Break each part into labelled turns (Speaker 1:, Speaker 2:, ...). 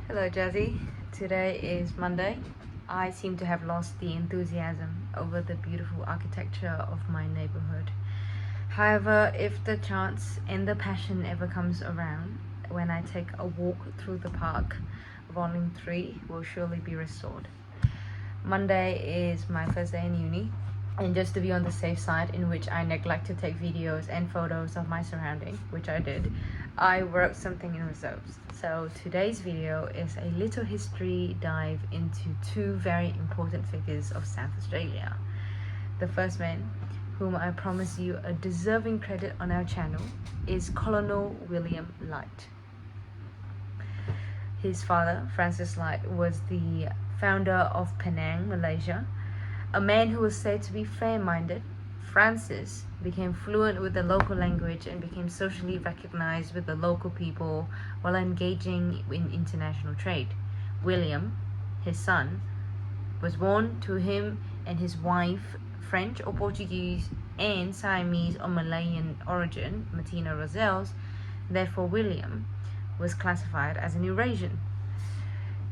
Speaker 1: Hello, Jassie. Today is Monday. I seem to have lost the enthusiasm over the beautiful architecture of my neighborhood. However, if the chance and the passion ever comes around, when I take a walk through the park, Volume 3 will surely be restored. Monday is my first day in uni, and just to be on the safe side, in which I neglect to take videos and photos of my surrounding, which I did, I wrote something in reserves. So today's video is a little history dive into two very important figures of South Australia. The first man, whom I promise you a deserving credit on our channel, is Colonel William Light. His father, Francis Light, was the founder of Penang, Malaysia. A man who was said to be fair-minded, Francis became fluent with the local language and became socially recognized with the local people while engaging in international trade. William, his son, was born to him and his wife French or Portuguese and Siamese or Malayan origin, Martina Roselles. Therefore, William was classified as an Eurasian.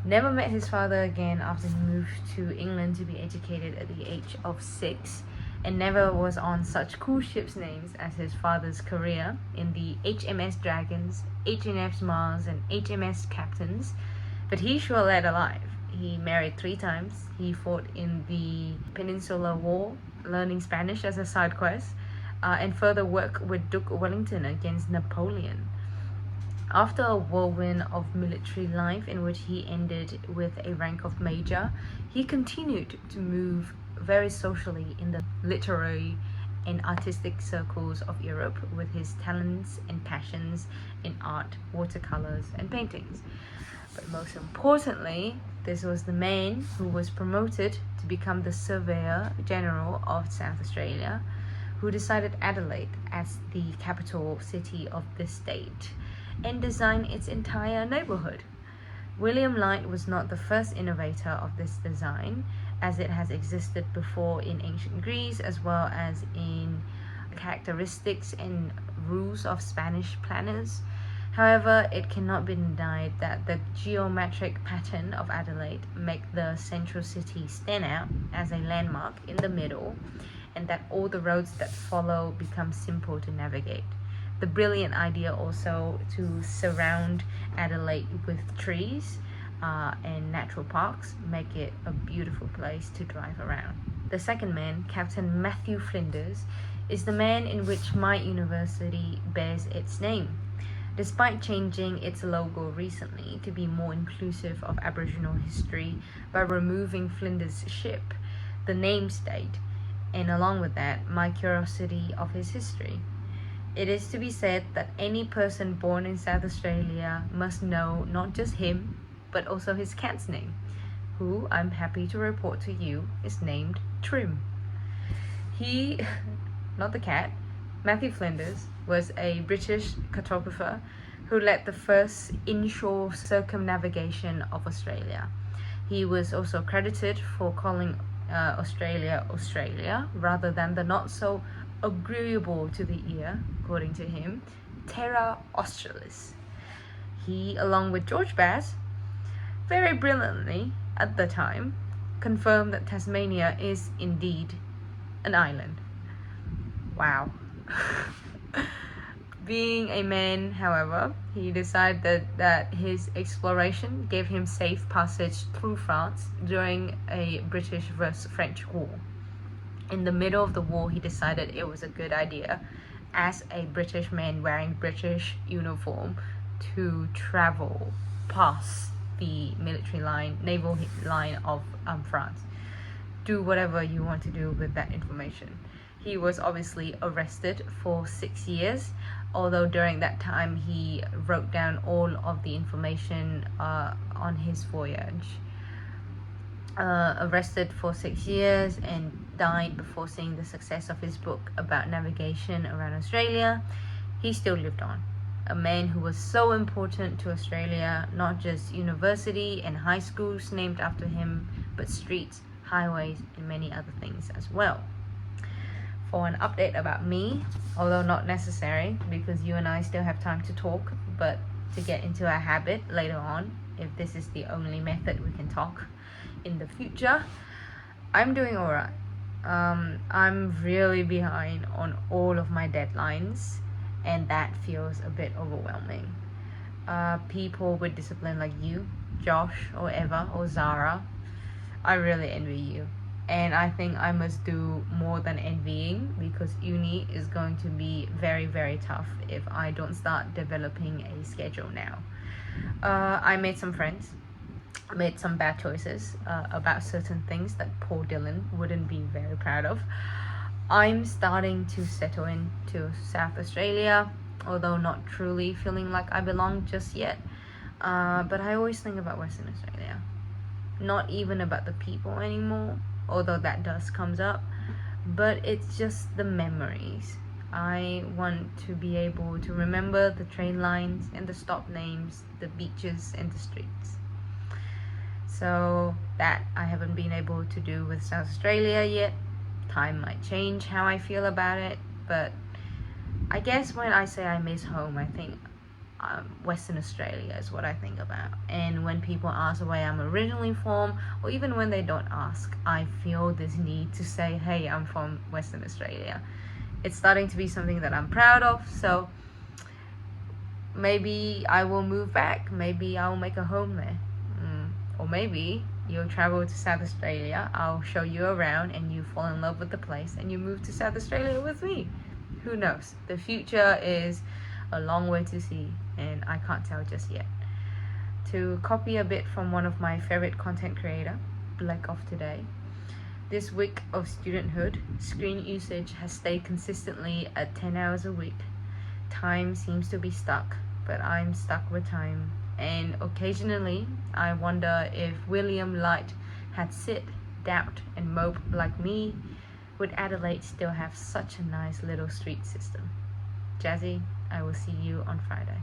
Speaker 1: Never met his father again after he moved to England to be educated at the age of 6, and never was on such cool ships' names as his father's career in the HMS Dragons, HMS Mars, and HMS Captains, but he sure led a life. He married 3 times, he fought in the Peninsular War, learning Spanish as a side quest, and further work with Duke Wellington against Napoleon. After a whirlwind of military life in which he ended with a rank of major, he continued to move very socially in the literary and artistic circles of Europe with his talents and passions in art, watercolors, and paintings. But most importantly, this was the man who was promoted to become the Surveyor General of South Australia, who decided Adelaide as the capital city of the state and design its entire neighborhood. William Light was not the first innovator of this design, as it has existed before in ancient Greece, as well as in characteristics and rules of Spanish planners. However, it cannot be denied that the geometric pattern of Adelaide make the central city stand out as a landmark in the middle, and that all the roads that follow become simple to navigate. The brilliant idea also to surround Adelaide with trees and natural parks make it a beautiful place to drive around. The second man, Captain Matthew Flinders, is the man in which my university bears its name. Despite changing its logo recently to be more inclusive of Aboriginal history by removing Flinders' ship, the name stayed, and along with that, my curiosity of his history. It is to be said that any person born in South Australia must know not just him, but also his cat's name, who I'm happy to report to you is named Trim. He, not the cat, Matthew Flinders, was a British cartographer who led the first inshore circumnavigation of Australia. He was also credited for calling Australia Australia rather than the not so agreeable to the ear, according to him, Terra Australis. He, along with George Bass, very brilliantly at the time, confirmed that Tasmania is indeed an island. Wow. Being a man, however, he decided that his exploration gave him safe passage through France during a British vs. French war. In the middle of the war, he decided it was a good idea, as a British man wearing British uniform, to travel past the military line, naval line of France. Do whatever you want to do with that information. He was obviously arrested for 6 years, although during that time he wrote down all of the information on his voyage. Arrested for 6 years and died before seeing the success of his book about navigation around Australia, he still lived on. A man who was so important to Australia, not just university and high schools named after him, but streets, highways, and many other things as well. For an update about me, although not necessary because you and I still have time to talk, but to get into a habit later on, if this is the only method we can talk in the future. I'm doing alright. I'm really behind on all of my deadlines, and that feels a bit overwhelming. People with discipline like you, Josh, or Eva, or Zara, I really envy you. And I think I must do more than envying, because uni is going to be very, very tough if I don't start developing a schedule now. I made some friends, made some bad choices about certain things that poor Dylan wouldn't be very proud of. I'm starting to settle into South Australia, although not truly feeling like I belong just yet. But I always think about Western Australia. Not even about the people anymore, although that does comes up, but it's just the memories. I want to be able to remember the train lines and the stop names, the beaches and the streets. So that I haven't been able to do with South Australia yet. Time might change how I feel about it, but I guess when I say I miss home, I think Western Australia is what I think about. And when people ask where I'm originally from, or even when they don't ask, I feel this need to say, hey, I'm from Western Australia. It's starting to be something that I'm proud of, so maybe I will move back. Maybe I'll make a home there. Or maybe you'll travel to South Australia, I'll show you around, and you fall in love with the place and you move to South Australia with me. Who knows? The future is a long way to see, and I can't tell just yet. To copy a bit from one of my favorite content creator, Black of Today, this week of studenthood, screen usage has stayed consistently at 10 hours a week. Time seems to be stuck, but I'm stuck with time. And occasionally, I wonder if William Light had sit, doubt, and mope like me, would Adelaide still have such a nice little street system? Jassie, I will see you on Friday.